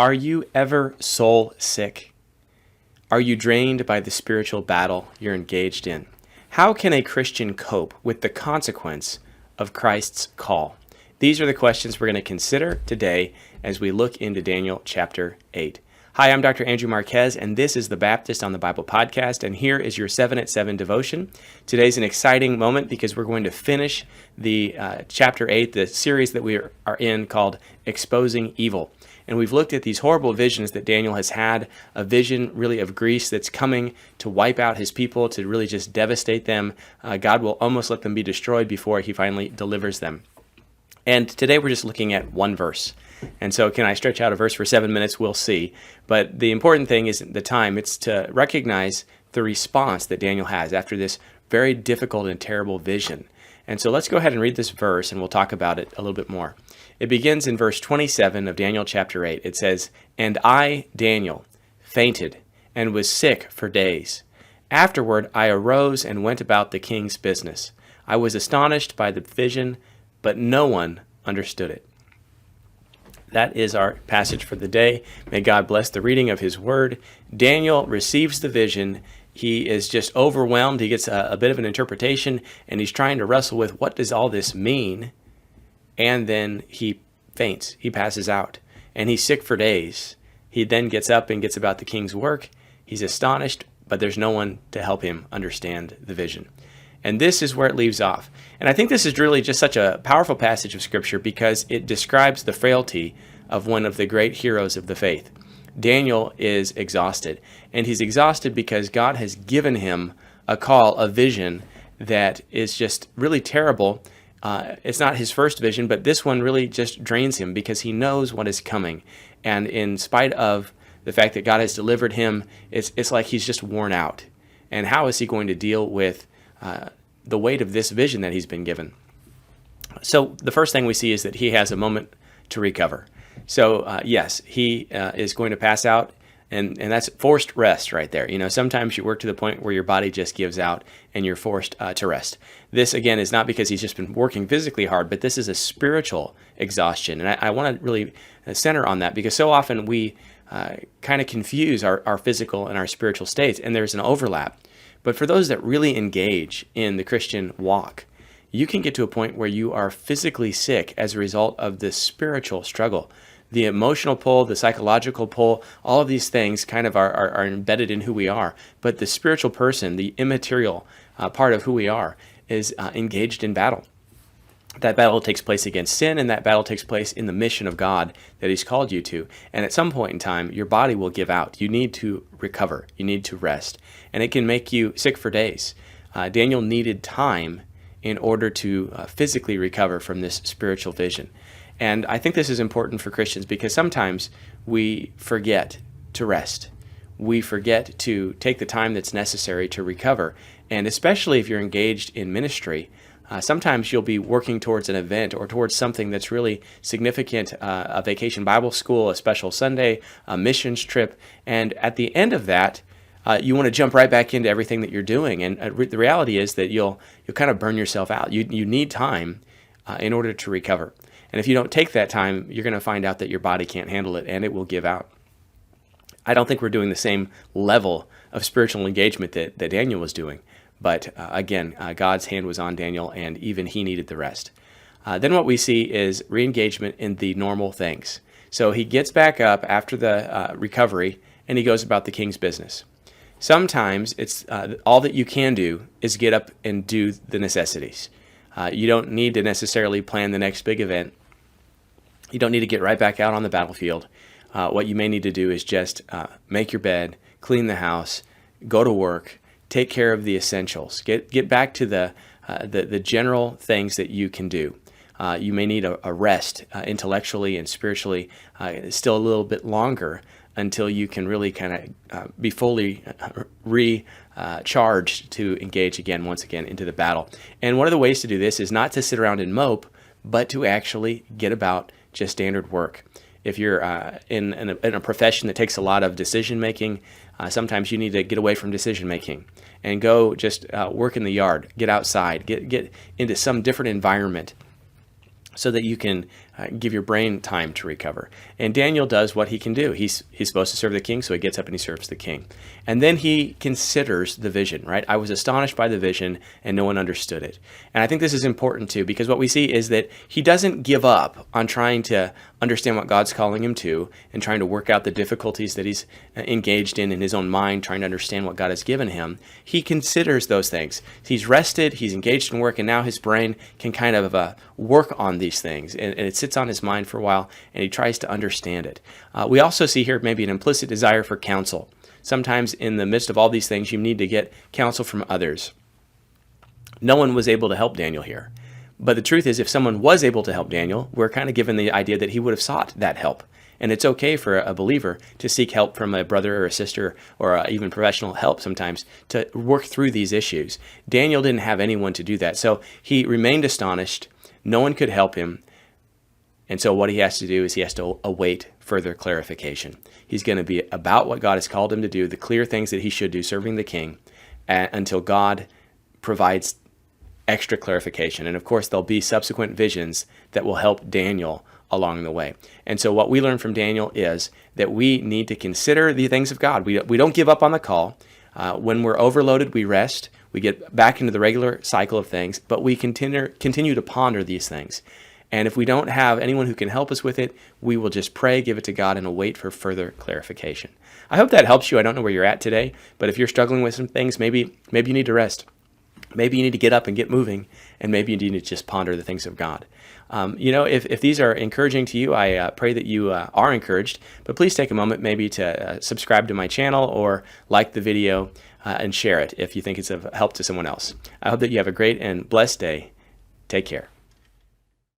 Are you ever soul sick? Are you drained by the spiritual battle you're engaged in? How can a Christian cope with the consequence of Christ's call? These are the questions we're going to consider today as we look into Daniel chapter 8. Hi, I'm Dr. Andrew Marquez, and this is the Baptist on the Bible podcast, and here is your 7 at 7 devotion. Today's an exciting moment because we're going to finish the chapter 8, the series that we are in called Exposing Evil. And we've looked at these horrible visions that Daniel has had, a vision really of Greece that's coming to wipe out his people, to really just devastate them. God will almost let them be destroyed before he finally delivers them. And today we're just looking at one verse. And so can I stretch out a verse for 7 minutes? We'll see. But the important thing isn't the time. It's to recognize the response that Daniel has after this very difficult and terrible vision. And so let's go ahead and read this verse, and we'll talk about it a little bit more. It begins in verse 27 of Daniel chapter 8. It says, "And I, Daniel, fainted and was sick for days. Afterward I arose and went about the king's business. I was astonished by the vision, but no one understood it." That is our passage for the day. May God bless the reading of his word. Daniel receives the vision. He is just overwhelmed. He gets a bit of an interpretation, and he's trying to wrestle with what does all this mean? And then he faints. He passes out, and he's sick for days. He then gets up and gets about the king's work. He's astonished, but there's no one to help him understand the vision. And this is where it leaves off. And I think this is really just such a powerful passage of Scripture because it describes the frailty of one of the great heroes of the faith. Daniel is exhausted, and he's exhausted because God has given him a call, a vision that is just really terrible. It's not his first vision, but this one really just drains him because he knows what is coming. And in spite of the fact that God has delivered him, it's like he's just worn out. And how is he going to deal with the weight of this vision that he's been given? So the first thing we see is that he has a moment to recover. So yes, he is going to pass out, and that's forced rest right there. You know, sometimes you work to the point where your body just gives out and you're forced to rest. This, again, is not because he's just been working physically hard, but this is a spiritual exhaustion. And I want to really center on that because so often we kind of confuse our physical and our spiritual states, and there's an overlap. But for those that really engage in the Christian walk, you can get to a point where you are physically sick as a result of this spiritual struggle. The emotional pull, the psychological pull, all of these things kind of are embedded in who we are. But the spiritual person, the immaterial part of who we are, is engaged in battle. That battle takes place against sin, and that battle takes place in the mission of God that he's called you to. And at some point in time, your body will give out. You need to recover. You need to rest. And it can make you sick for days. Daniel needed time in order to physically recover from this spiritual vision. And I think this is important for Christians because sometimes we forget to rest. We forget to take the time that's necessary to recover. And especially if you're engaged in ministry, sometimes you'll be working towards an event or towards something that's really significant, a vacation Bible school, a special Sunday, a missions trip. And at the end of that, you want to jump right back into everything that you're doing. And the reality is that you'll kind of burn yourself out. You need time in order to recover. And if you don't take that time, you're going to find out that your body can't handle it and it will give out. I don't think we're doing the same level of spiritual engagement that Daniel was doing. But again, God's hand was on Daniel, and even he needed the rest. Then what we see is re-engagement in the normal things. So he gets back up after the recovery, and he goes about the king's business. Sometimes it's all that you can do is get up and do the necessities. You don't need to necessarily plan the next big event. You don't need to get right back out on the battlefield. What you may need to do is just make your bed, clean the house, go to work, take care of the essentials. Get back to the general things that you can do. You may need a rest intellectually and spiritually, still a little bit longer until you can really kind of be fully recharged to engage once again into the battle. And one of the ways to do this is not to sit around and mope, but to actually get about just standard work. If you're in a profession that takes a lot of decision making, sometimes you need to get away from decision making and go just work in the yard, get outside, get into some different environment so that you can give your brain time to recover. And Daniel does what he can do. He's supposed to serve the king, so he gets up and he serves the king. And then he considers the vision, right? I was astonished by the vision, and no one understood it. And I think this is important too, because what we see is that he doesn't give up on trying to understand what God's calling him to and trying to work out the difficulties that he's engaged in his own mind, trying to understand what God has given him. He considers those things. He's rested, he's engaged in work, and now his brain can kind of work on these things. And it sits on his mind for a while, and he tries to understand it. We also see here maybe an implicit desire for counsel. Sometimes in the midst of all these things, you need to get counsel from others. No one was able to help Daniel here. But the truth is, if someone was able to help Daniel, we're kind of given the idea that he would have sought that help. And it's okay for a believer to seek help from a brother or a sister or even professional help sometimes to work through these issues. Daniel didn't have anyone to do that. So he remained astonished. No one could help him. And so what he has to do is he has to await further clarification. He's going to be about what God has called him to do, the clear things that he should do serving the king, until God provides extra clarification. And of course, there'll be subsequent visions that will help Daniel along the way. And so what we learn from Daniel is that we need to consider the things of God. We don't give up on the call. When we're overloaded, we rest. We get back into the regular cycle of things, but we continue to ponder these things. And if we don't have anyone who can help us with it, we will just pray, give it to God, and await for further clarification. I hope that helps you. I don't know where you're at today, but if you're struggling with some things, maybe you need to rest. Maybe you need to get up and get moving, and maybe you need to just ponder the things of God. If these are encouraging to you, I pray that you are encouraged, but please take a moment maybe to subscribe to my channel or like the video and share it if you think it's of help to someone else. I hope that you have a great and blessed day. Take care.